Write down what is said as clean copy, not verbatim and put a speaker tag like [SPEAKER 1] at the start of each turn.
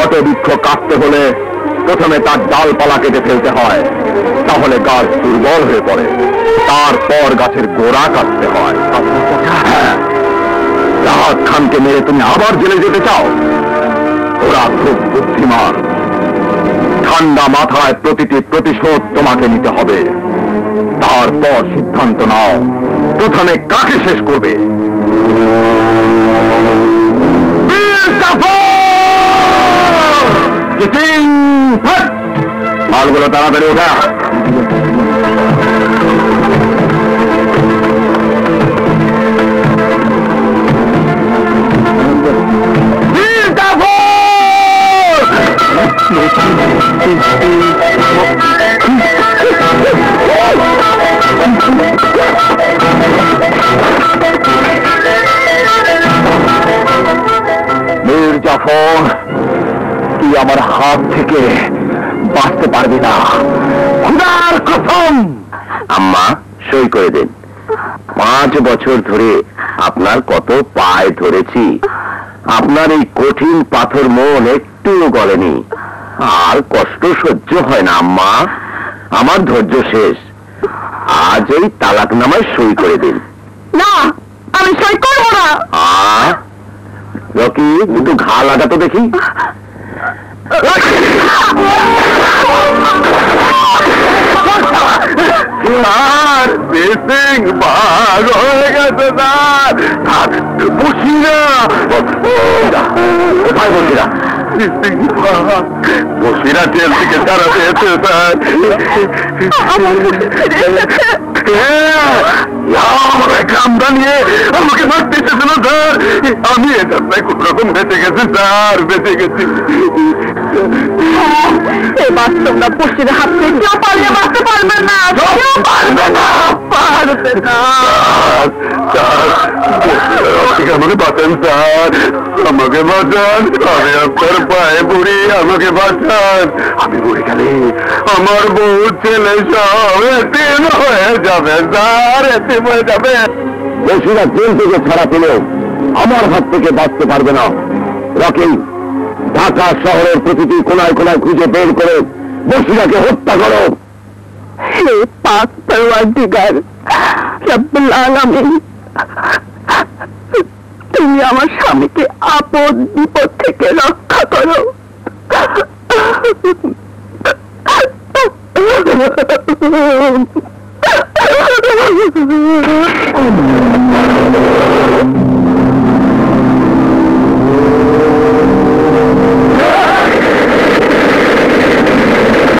[SPEAKER 1] বটবৃক্ষ কাটতে হলে প্রথমে তার ডালপালা কেটে ফেলতে হয়, তাহলে গাছ দুর্বল হয়ে পড়ে। তারপর গাছের গোড়া কাটতে হয়। হ্যাঁ, রাহাত খানকে মেরে তুমি আবার জেলে যেতে চাও? ওরা খুব বুদ্ধিমান। ঠান্ডা মাথায় প্রতিটি প্রতিশোধ তোমাকে নিতে হবে। তারপর সিদ্ধান্ত নাও প্রথমে কাকে শেষ করবে। মালগুলো তাড়াতাড়ি ওঠা। মীর জাফর, তুই আমার হাত থেকে বাঁচতে পারবি না, খোদার কসম। আম্মা, সই করে দেন। 5 বছর ধরে আপনার কত পায়ে ধরেছি, আপনার এই কঠিন পাথর মন একটুও গলেনি। আর কষ্ট সহ্য হয় না আম্মা, আমার ধৈর্য শেষ। আজ এই তালাকনামায় সই করে দিন।
[SPEAKER 2] না, আমি সই করবো না।
[SPEAKER 1] রকি, একটু ঘা লাগাতো দেখি। ভাগ হয়ে গেছে স্যার। বসিরা কোথায়? বসিরা জেল থেকে ছাড়া পেয়েছে স্যার। কামটা নিয়ে আমাকে মারতে এসেছিল স্যার। আমি এ যাত্রায় কোন রকম বেঁচে গেছি স্যার, বেঁচে গেছি।
[SPEAKER 2] তোমরা পশ্চিমে হাত থেকে পালিয়ে বাঁচতে পারবে না, পারবে না, পারবে না।
[SPEAKER 1] আমাকে বাঁচান স্যার, আমাকে বাঁচান। আমি আপনার পায়ে পড়ি, আমাকে বাঁচান। আমি পড়ে গেলে আমার বউ ছেলে সব এতিম হয়ে যাবে স্যার, এতিম হয়ে যাবে। বসিরা জেল থেকে ছাড়া পেলেও আমার হাত থেকে বাঁচতে পারবে না। রকি, ঢাকা শহরের প্রতিটি কোনায় কোনায় খুঁজে বের করে বসিরাকে হত্যা করো।
[SPEAKER 2] হে পাক পরওয়ারদিগার রব্বুল আলামিন, তুমি আমার স্বামীকে আপদ বিপদ থেকে রক্ষা করো।